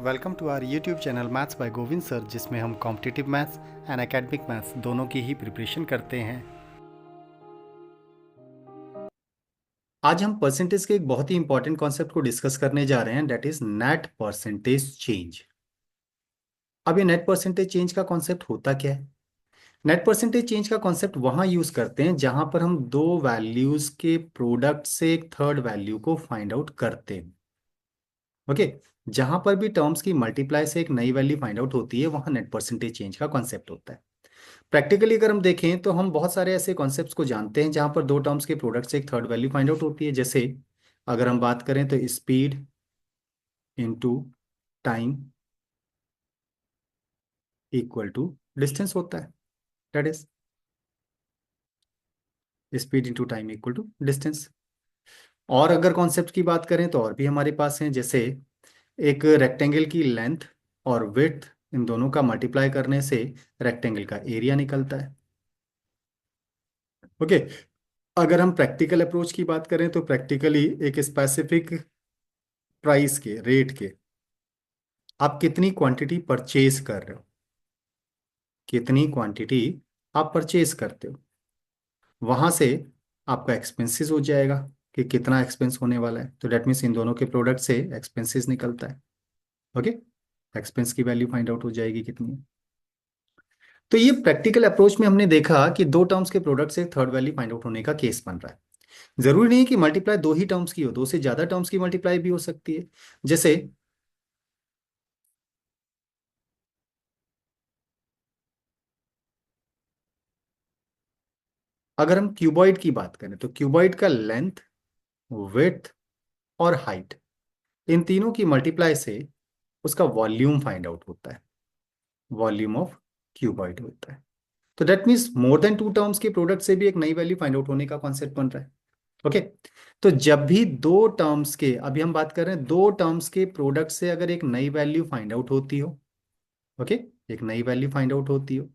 Welcome to our YouTube channel maths by Govind sir, जिसमें हम competitive maths and academic maths दोनों की ही preparation करते हैं। आज हम परसेंटेज के एक बहुत ही इंपॉर्टेंट कॉन्सेप्ट को डिस्कस करने जा रहे हैं, that is net percentage change. अब ये नेट परसेंटेज चेंज का कॉन्सेप्ट होता क्या है? नेट परसेंटेज चेंज का कॉन्सेप्ट वहां यूज करते हैं जहां पर हम दो वैल्यूज के प्रोडक्ट से एक थर्ड वैल्यू को फाइंड आउट करते हैं। ओके, जहां पर भी टर्म्स की मल्टीप्लाई से एक नई वैल्यू फाइंड आउट होती है, वहां नेट परसेंटेज चेंज का कॉन्सेप्ट होता है। प्रैक्टिकली अगर हम देखें तो हम बहुत सारे ऐसे कॉन्सेप्ट्स को जानते हैं जहां पर दो टर्म्स के प्रोडक्ट से एक थर्ड वैल्यू फाइंड आउट होती है। जैसे अगर हम बात करें तो speed into time equal to distance होता है, that is speed into time equal to distance. और अगर कॉन्सेप्ट की बात करें तो और भी हमारे पास हैं, जैसे एक रेक्टेंगल की लेंथ और विड्थ, इन दोनों का मल्टीप्लाई करने से रेक्टेंगल का एरिया निकलता है। ओके, अगर हम प्रैक्टिकल अप्रोच की बात करें तो प्रैक्टिकली एक स्पेसिफिक प्राइस के रेट के आप कितनी क्वांटिटी परचेज कर रहे हो, कितनी क्वांटिटी आप परचेज करते हो, वहां से आपका एक्सपेंसेस हो जाएगा कि कितना एक्सपेंस होने वाला है। तो डेट मीन्स इन दोनों के प्रोडक्ट से एक्सपेंसेस निकलता है। ओके, एक्सपेंस की वैल्यू फाइंड आउट हो जाएगी कितनी है। तो ये प्रैक्टिकल अप्रोच में हमने देखा कि दो टर्म्स के प्रोडक्ट से थर्ड वैल्यू फाइंड आउट होने का केस बन रहा है। जरूरी नहीं है कि मल्टीप्लाई दो ही टर्म्स की हो, दो से ज्यादा टर्म्स की मल्टीप्लाई भी हो सकती है। जैसे अगर हम क्यूबॉइड की बात करें तो क्यूबॉइड का लेंथ, विड्थ और हाइट, इन तीनों की मल्टीप्लाई से उसका वॉल्यूम फाइंड आउट होता है, वॉल्यूम ऑफ क्यूबॉइड होता है। तो that means more than two terms के प्रोडक्ट से भी एक नई वैल्यू फाइंड आउट होने का कॉन्सेप्ट बन रहा है। ओके, तो जब भी दो टर्म्स के, अभी हम बात कर रहे हैं दो टर्म्स के प्रोडक्ट से अगर एक नई वैल्यू फाइंड आउट होती हो, ओके, एक नई वैल्यू फाइंड आउट होती हो,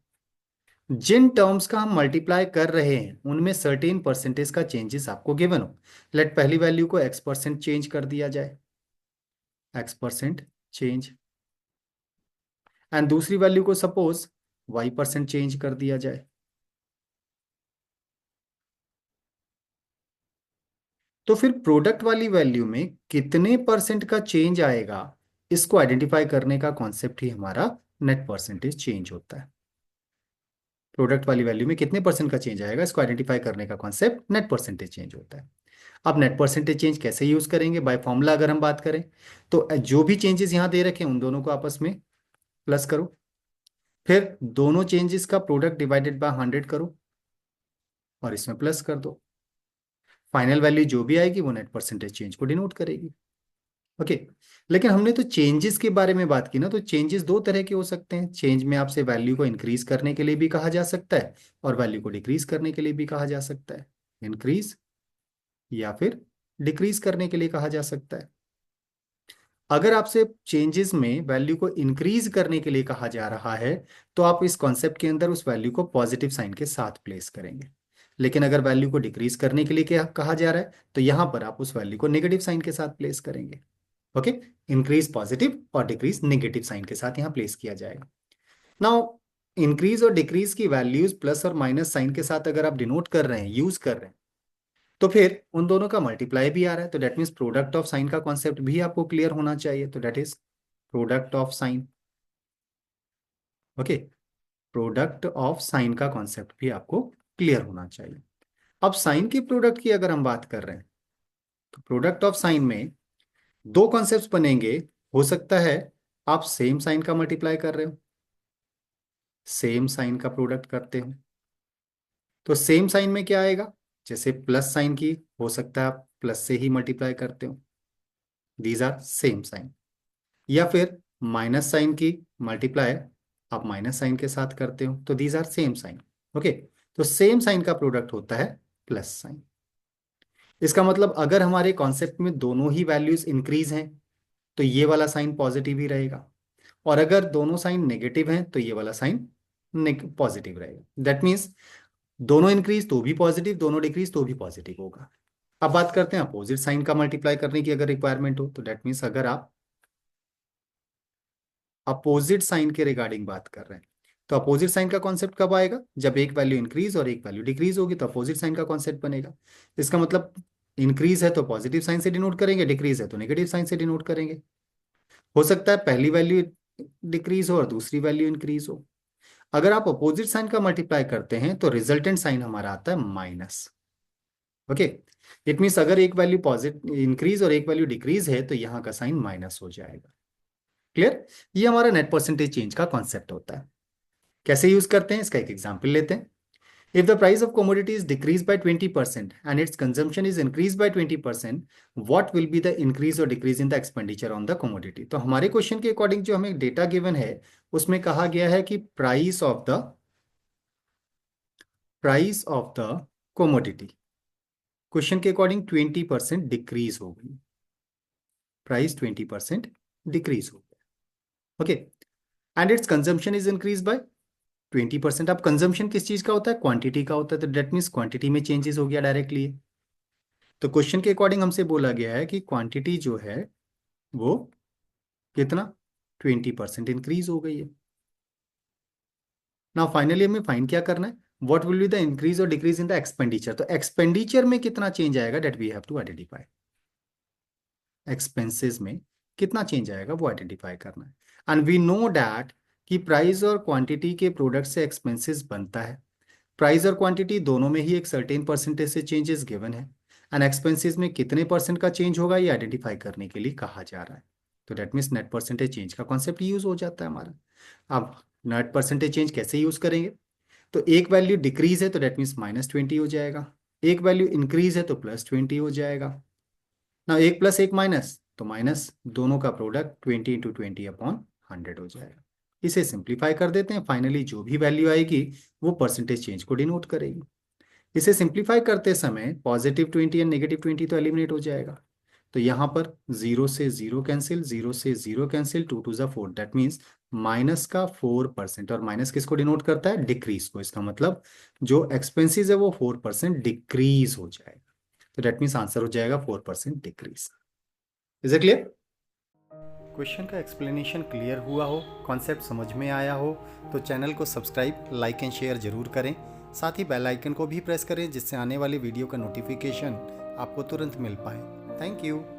जिन टर्म्स का हम मल्टीप्लाई कर रहे हैं उनमें सर्टेन परसेंटेज का चेंजेस आपको गिवन हो। लेट पहली वैल्यू को एक्स परसेंट चेंज कर दिया जाए, एक्स परसेंट चेंज, एंड दूसरी वैल्यू को सपोज वाई परसेंट चेंज कर दिया जाए। तो फिर प्रोडक्ट वाली वैल्यू में कितने परसेंट का चेंज आएगा, इसको आइडेंटिफाई करने का कॉन्सेप्ट ही हमारा नेट परसेंटेज चेंज होता है। प्रोडक्ट वाली वैल्यू में कितने परसेंट का चेंज आएगा, इसको आइडेंटिफाई करने का कॉन्सेप्ट नेट परसेंटेज चेंज होता है। अब नेट परसेंटेज चेंज कैसे यूज करेंगे? बाय फॉर्मूला अगर हम बात करें तो जो भी चेंजेस यहां दे रखे हैं उन दोनों को आपस में प्लस करो, फिर दोनों चेंजेस का प्रोडक्ट डिवाइडेड बाय 100 करो और इसमें प्लस कर दो। फाइनल वैल्यू जो भी आएगी वो नेट परसेंटेज चेंज को डिनोट करेगी। ओके, लेकिन हमने तो चेंजेस के बारे में बात की ना, तो चेंजेस दो तरह के हो सकते हैं। चेंज में आपसे वैल्यू को इंक्रीज करने के लिए भी कहा जा सकता है और वैल्यू को डिक्रीज करने के लिए भी कहा जा सकता है। इंक्रीज या फिर डिक्रीज करने के लिए कहा जा सकता है। अगर आपसे चेंजेस में वैल्यू को इंक्रीज करने के लिए कहा जा रहा है तो आप इस कॉन्सेप्ट के अंदर उस वैल्यू को पॉजिटिव साइन के साथ प्लेस करेंगे। लेकिन अगर वैल्यू को डिक्रीज करने के लिए क्या कहा जा रहा है तो यहां पर आप उस वैल्यू को नेगेटिव साइन के साथ प्लेस करेंगे। ओके, इंक्रीज पॉजिटिव और डिक्रीज नेगेटिव साइन के साथ यहां प्लेस किया जाएगा। नाउ इंक्रीज और डिक्रीज की वैल्यूज प्लस और माइनस साइन के साथ अगर आप डिनोट कर रहे हैं, यूज कर रहे हैं, तो फिर उन दोनों का मल्टीप्लाई भी आ रहा है, तो that means product of sign का कॉन्सेप्ट भी आपको क्लियर होना चाहिए। तो that is product of sign. Okay, product of sign का कॉन्सेप्ट भी आपको क्लियर होना चाहिए। अब साइन के प्रोडक्ट की अगर हम बात कर रहे हैं तो प्रोडक्ट ऑफ साइन में दो कॉन्सेप्ट्स बनेंगे। हो सकता है आप सेम साइन का मल्टीप्लाई कर रहे हो, सेम साइन का प्रोडक्ट करते हो, तो सेम साइन में क्या आएगा? जैसे प्लस साइन की हो सकता है आप प्लस से ही मल्टीप्लाई करते हो, दीज आर सेम साइन। या फिर माइनस साइन की मल्टीप्लाई आप माइनस साइन के साथ करते हो, तो these are same sign. Okay, तो सेम साइन का प्रोडक्ट होता है प्लस साइन। इसका मतलब अगर हमारे कॉन्सेप्ट में दोनों ही वैल्यूज इंक्रीज हैं तो ये वाला साइन पॉजिटिव ही रहेगा, और अगर दोनों साइन नेगेटिव हैं तो ये वाला साइन पॉजिटिव रहेगा। दैट मीन्स दोनों इंक्रीज तो भी पॉजिटिव, दोनों डिक्रीज तो भी पॉजिटिव होगा। अब बात करते हैं अपोजिट साइन का मल्टीप्लाई करने की अगर रिक्वायरमेंट हो, तो दैट मीन्स अगर आप अपोजिट साइन के रिगार्डिंग बात कर रहे हैं। तो अपोजिट साइन का कॉन्सेप्ट कब आएगा? जब एक वैल्यू इंक्रीज और एक वैल्यू डिक्रीज होगी तो अपोजिट साइन का कॉन्सेप्ट बनेगा। इसका मतलब इंक्रीज है तो पॉजिटिव साइन से डिनोट करेंगे, डिक्रीज है तो नेगेटिव साइन से डिनोट करेंगे। हो सकता है पहली वैल्यू डिक्रीज हो और दूसरी वैल्यू इंक्रीज हो। अगर आप अपोजिट साइन का मल्टीप्लाई करते हैं तो रिजल्टेंट साइन हमारा आता है माइनस। ओके, इट मीन्स अगर एक वैल्यू पॉजिटिव इंक्रीज और एक वैल्यू डिक्रीज है तो यहां का साइन माइनस हो जाएगा। क्लियर? ये हमारा नेट परसेंटेज चेंज का कॉन्सेप्ट होता है। कैसे यूज करते हैं इसका एक एग्जांपल लेते हैं। If the price of commodity is decreased by 20% and its consumption is increased by 20%, what will be the increase or decrease in the expenditure on the commodity? तो हमारे क्वेश्चन के अकॉर्डिंग जो हमें डेटा गिवन है उसमें कहा गया है कि price of the commodity question के अकॉर्डिंग 20% डिक्रीज हो गई, प्राइस 20% डिक्रीज हो गया। Okay, and it's consumption is increase by 20%। अब कंजम्पशन किस चीज का होता है? क्वांटिटी का होता है, तो डेट मीन्स क्वांटिटी में चेंजेस हो गया डायरेक्टली। तो क्वेश्चन के अकॉर्डिंग हमसे बोला गया है कि क्वांटिटी जो है वो कितना 20% इंक्रीज हो गई है। ना फाइनली हमें फाइंड क्या करना है? What will be the increase और डिक्रीज इन द एक्सपेंडिचर। तो एक्सपेंडिचर में कितना चेंज आएगा that we have to identify. Expenses में कितना चेंज आएगा वो आइडेंटिफाई करना है। एंड वी नो डैट कि प्राइस और क्वांटिटी के प्रोडक्ट से एक्सपेंसेस बनता है। प्राइस और क्वांटिटी दोनों में ही एक सर्टेन परसेंटेज से चेंजेस गिवन है एंड एक्सपेंसेस में कितने परसेंट का चेंज होगा ये आइडेंटिफाई करने के लिए कहा जा रहा है। तो that means net percentage change का कॉन्सेप्ट यूज हो जाता है हमारा। अब नेट परसेंटेज चेंज कैसे यूज करेंगे? तो एक वैल्यू डिक्रीज है तो डेट मीन्स -20 हो जाएगा, एक वैल्यू इंक्रीज है तो +20 हो जाएगा ना। एक प्लस एक माइनस तो माइनस, दोनों का प्रोडक्ट 20 × 20/100 हो जाएगा। इसे सिंप्लीफाई कर देते हैं, फाइनली जो भी वैल्यू आएगी वो परसेंटेज चेंज को डिनोट करेगी। इसे सिंप्लीफाई करते समय +20 एंड -20 तो एलिमिनेट हो जाएगा। तो यहाँ पर 0 से 0 कैंसिल, 0 से 0 कैंसिल, 2 × 4 दैट मीन्स माइनस का 4%। और माइनस किसको डिनोट करता है? डिक्रीज को। इसका मतलब जो एक्सपेंसिस है वो 4% डिक्रीज हो जाएगा। तो दैट मीन्स आंसर हो जाएगा 4% decrease. Is it clear? Question का एक्सप्लेनेशन क्लियर हुआ हो, कॉन्सेप्ट समझ में आया हो तो चैनल को सब्सक्राइब, लाइक एंड शेयर जरूर करें। साथ ही बेल आइकन को भी प्रेस करें जिससे आने वाली वीडियो का नोटिफिकेशन आपको तुरंत मिल पाए। Thank you.